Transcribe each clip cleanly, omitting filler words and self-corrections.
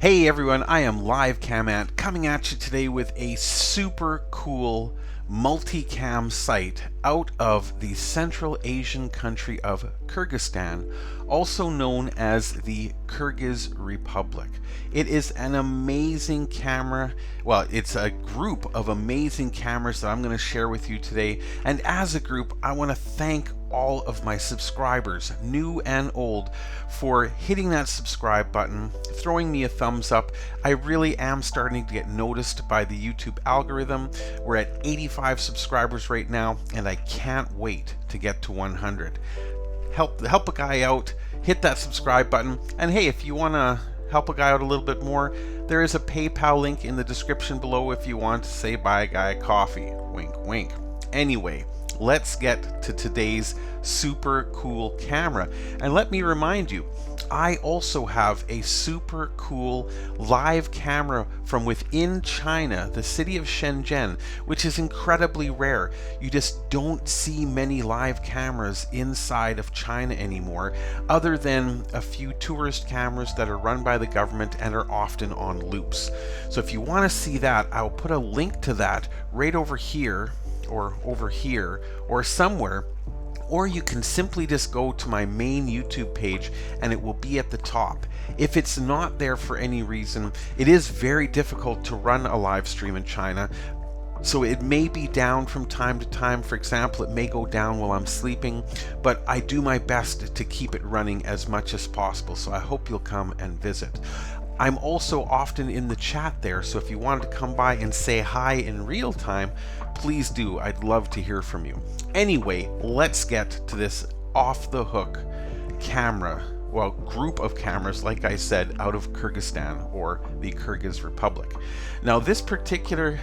Hey everyone, I am livecamant coming at you today with a super cool multicam site out of the Central Asian country of Kyrgyzstan, also known as the Kyrgyz Republic. It is an amazing camera. Well, it's a group of amazing cameras that I'm going to share with you today. And as a group, I want to thank all of my subscribers, new and old, for hitting that subscribe button, throwing me a thumbs up. I really am starting to get noticed by the YouTube algorithm. We're at 85 subscribers right now, and I can't wait to get to 100. Help a guy out, hit that subscribe button, and hey, if you want to help a guy out a little bit more, there is a PayPal link in the description below if you want to say buy a guy a coffee. Wink, wink. Anyway, let's get to today's super cool camera. And let me remind you, I also have a super cool live camera from within China, the city of Shenzhen, which is incredibly rare. You just don't see many live cameras inside of China anymore, other than a few tourist cameras that are run by the government and are often on loops. So if you want to see that, I'll put a link to that right over here, or somewhere, or you can simply just go to my main YouTube page and it will be at the top. If it's not there for any reason, it is very difficult to run a live stream in China, so it may be down from time to time. For example, it may go down while I'm sleeping, but I do my best to keep it running as much as possible, so I hope you'll come and visit. I'm also often in the chat there, so if you wanted to come by and say hi in real time, please do. I'd love to hear from you. Anyway, let's get to this off-the-hook camera, well, group of cameras, like I said, out of Kyrgyzstan, or the Kyrgyz Republic. Now, this particular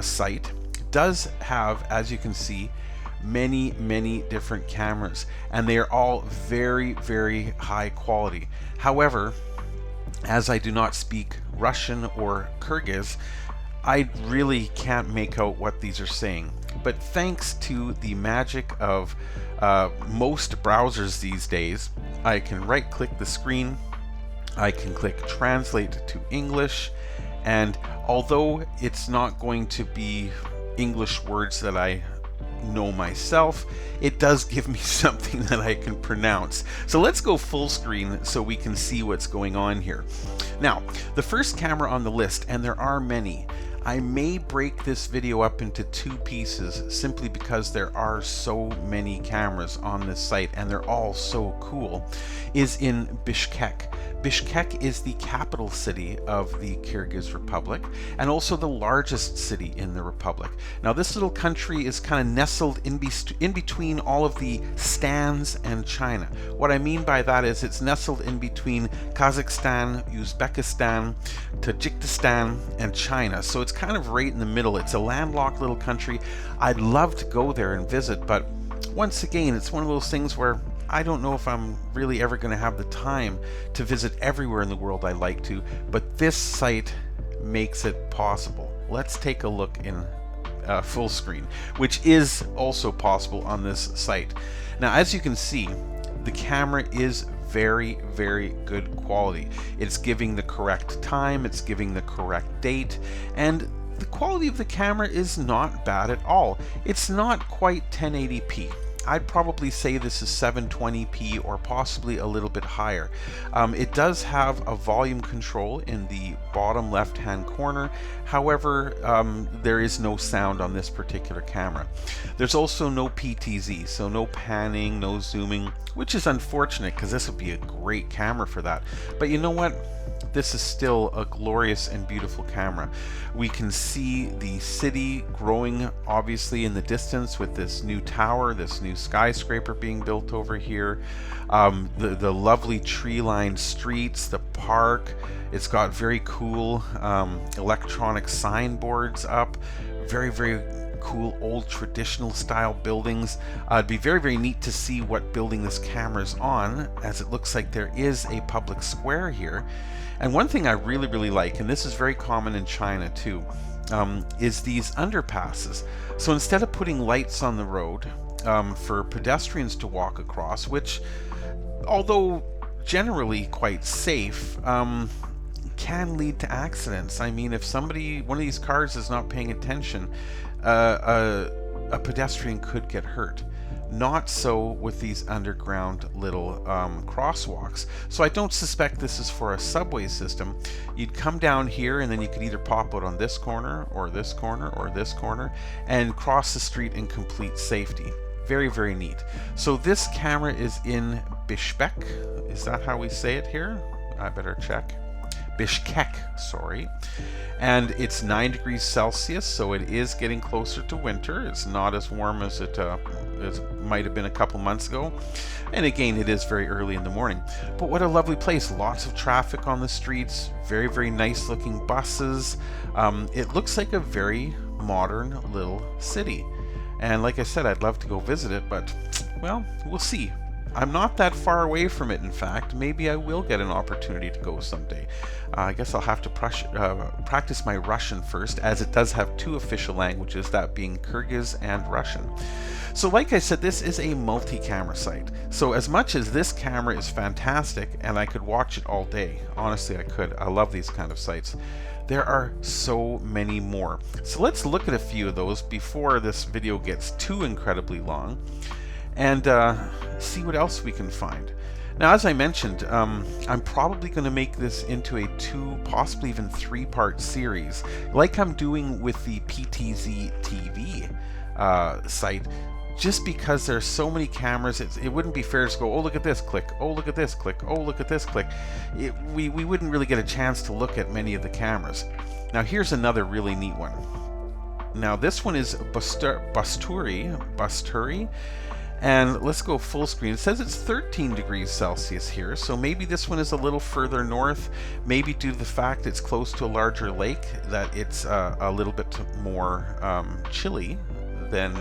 site does have, as you can see, many different cameras, and they are all very high quality. However, as I do not speak Russian or Kyrgyz, I really can't make out what these are saying. But thanks to the magic of most browsers these days, I can right-click the screen, I can click Translate to English, and although it's not going to be English words that I know myself, it does give me something that I can pronounce. So let's go full screen so we can see what's going on here. Now, the first camera on the list, and there are many, I may break this video up into two pieces simply because there are so many cameras on this site and they're all so cool, is in Bishkek. Bishkek is the capital city of the Kyrgyz Republic and also the largest city in the republic. Now, this little country is kind of nestled in between all of the stans and China. What I mean by that is it's nestled in between Kazakhstan, Uzbekistan, Tajikistan, and China. So it's kind of right in the middle. It's a landlocked little country. I'd love to go there and visit, but once again, it's one of those things where I don't know if I'm really ever going to have the time to visit everywhere in the world I like to, but this site makes it possible. Let's take a look in full screen, which is also possible on this site. Now, as you can see, the camera is very good quality. It's giving the correct time, it's giving the correct date, and the quality of the camera is not bad at all. It's not quite 1080p. I'd probably say this is 720p or possibly a little bit higher. It does have a volume control in the bottom left-hand corner. However, there is no sound on this particular camera. There's also no PTZ, so no panning, no zooming, which is unfortunate because this would be a great camera for that. But you know what? This is still a glorious and beautiful camera. We can see the city growing obviously in the distance with this new tower, this new skyscraper being built over here, the lovely tree-lined streets, the park. It's got very cool electronic signboards up, very cool old traditional style buildings. It'd be very neat to see what building this camera's on, as it looks like there is a public square here. And one thing I really like, and this is very common in China too, is these underpasses. So instead of putting lights on the road for pedestrians to walk across, which although generally quite safe, can lead to accidents. I mean, if one of these cars is not paying attention, a pedestrian could get hurt. Not so with these underground little crosswalks. So I don't suspect this is for a subway system. You'd come down here and then you could either pop out on this corner or this corner or this corner and cross the street in complete safety. Very, very neat. So this camera is in Bishkek. Is that how we say it here? I better check. Bishkek, sorry. And it's 9 degrees Celsius, so it is getting closer to winter. It's not as warm as it might have been a couple months ago. And again, it is very early in the morning. But what a lovely place. Lots of traffic on the streets. Very, very nice looking buses. It looks like a very modern little city. And like I said, I'd love to go visit it, but, well, we'll see. I'm not that far away from it, in fact. Maybe I will get an opportunity to go someday. I guess I'll have to practice my Russian first, as it does have 2 official languages, that being Kyrgyz and Russian. So like I said, this is a multi-camera site. So as much as this camera is fantastic, and I could watch it all day, honestly I could. I love these kind of sites. There are so many more. So let's look at a few of those before this video gets too incredibly long, and see what else we can find. Now, as I mentioned, I'm probably going to make this into a 2, possibly even 3-part series, like I'm doing with the PTZ TV site, just because there's so many cameras. It wouldn't be fair to go, oh, look at this, click, oh, look at this, click, oh, look at this, click. We wouldn't really get a chance to look at many of the cameras. Now, here's another really neat one. Now, this one is Busturi. And let's go full screen. It says it's 13 degrees Celsius here, so maybe this one is a little further north, maybe due to the fact it's close to a larger lake, that it's a little bit more chilly than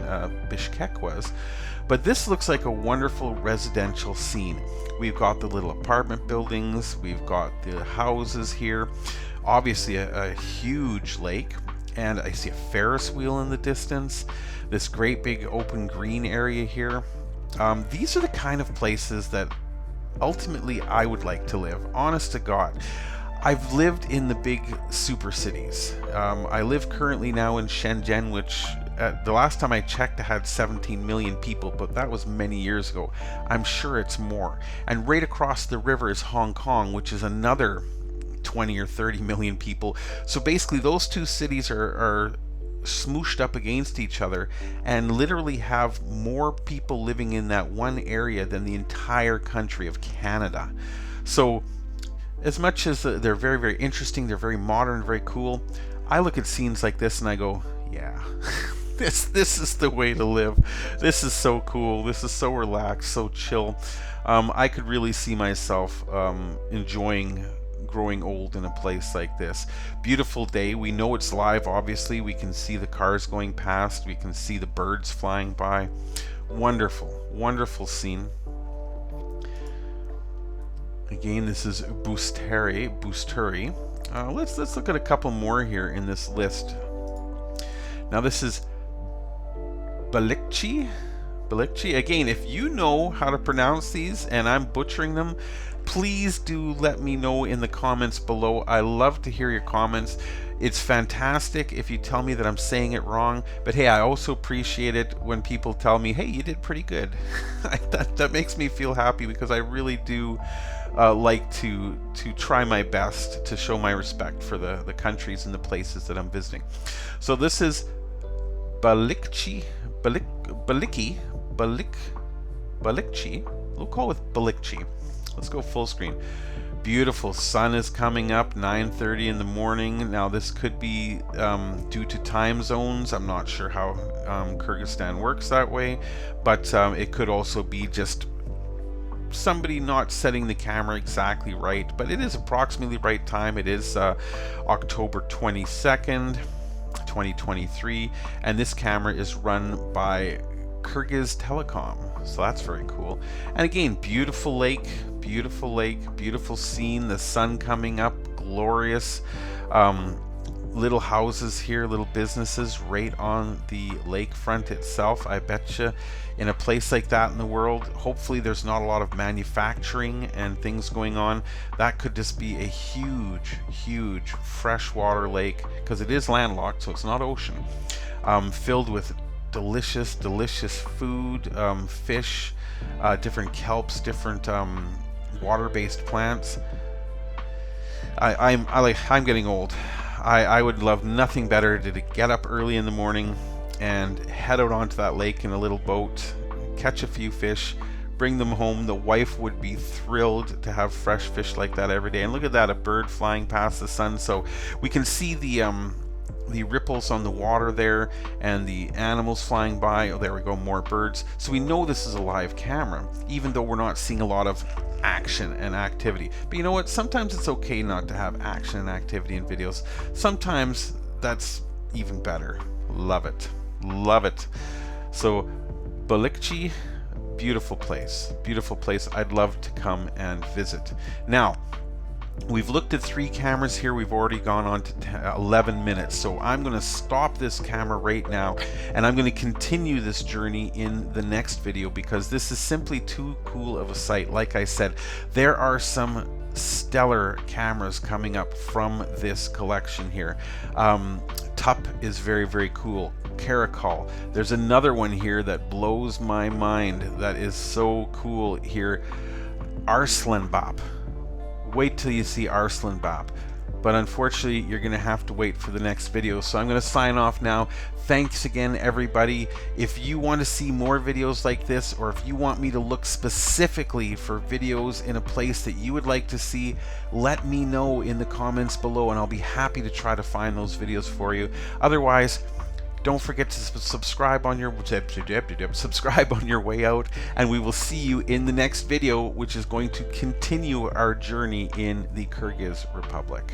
Bishkek was. But this looks like a wonderful residential scene. We've got the little apartment buildings, we've got the houses here, obviously a huge lake, and I see a Ferris wheel in the distance. This great big open green area here. These are the kind of places that ultimately I would like to live, honest to God. I've lived in the big super cities. I live currently now in Shenzhen, which the last time I checked, it had 17 million people, but that was many years ago. I'm sure it's more. And right across the river is Hong Kong, which is another 20 or 30 million people. So basically those 2 cities are smooshed up against each other and literally have more people living in that one area than the entire country of Canada. So as much as they're very, very interesting, they're very modern, very cool, I look at scenes like this and I go, yeah, this is the way to live. This is so cool. This is so relaxed, so chill. I could really see myself enjoying growing old in a place like this. Beautiful day. We know it's live, obviously. We can see the cars going past. We can see the birds flying by. Wonderful, wonderful scene. Again, this is Busturi. Let's look at a couple more here in this list. Now this is Balikchi. Again, if you know how to pronounce these and I'm butchering them, please do let me know in the comments below. I love to hear your comments. It's fantastic if you tell me that I'm saying it wrong, but hey, I also appreciate it when people tell me, hey, you did pretty good. that makes me feel happy, because I really do like to try my best to show my respect for the countries and the places that I'm visiting. So this is Balikchi. We'll call it Balikchi. Let's go full screen. Beautiful sun is coming up, 9:30 in the morning. Now this could be due to time zones. I'm not sure how Kyrgyzstan works that way, but it could also be just somebody not setting the camera exactly right, but it is approximately right time. It is October 22nd, 2023, and this camera is run by Kyrgyz Telecom, so that's very cool. And again, beautiful lake, beautiful scene, the sun coming up, glorious. little houses here, little businesses right on the lakefront itself. I bet you in a place like that in the world, hopefully there's not a lot of manufacturing and things going on. That could just be a huge freshwater lake, because it is landlocked, so it's not ocean, filled with delicious food, fish, different kelps, different water-based plants. I'm getting old. I would love nothing better to get up early in the morning and head out onto that lake in a little boat, catch a few fish, bring them home. The wife would be thrilled to have fresh fish like that every day. And look at that, a bird flying past the sun. So we can see the ripples on the water there and the animals flying by. Oh, there we go, more birds. So we know this is a live camera, even though we're not seeing a lot of action and activity. But you know what? Sometimes it's okay not to have action and activity in videos. Sometimes that's even better. Love it. Love it. So Balikci, beautiful place. Beautiful place. I'd love to come and visit. Now, we've looked at 3 cameras here. We've already gone on to 11 minutes. So I'm going to stop this camera right now, and I'm going to continue this journey in the next video, because this is simply too cool of a site. Like I said, there are some stellar cameras coming up from this collection here. Tup is very cool. Karakol. There's another one here that blows my mind. That is so cool here. Arslanbap. Wait till you see Arslanbap. But unfortunately, you're going to have to wait for the next video. So I'm going to sign off now. Thanks again, everybody. If you want to see more videos like this, or if you want me to look specifically for videos in a place that you would like to see, let me know in the comments below, and I'll be happy to try to find those videos for you. Otherwise, don't forget to subscribe on your way out, and we will see you in the next video, which is going to continue our journey in the Kyrgyz Republic.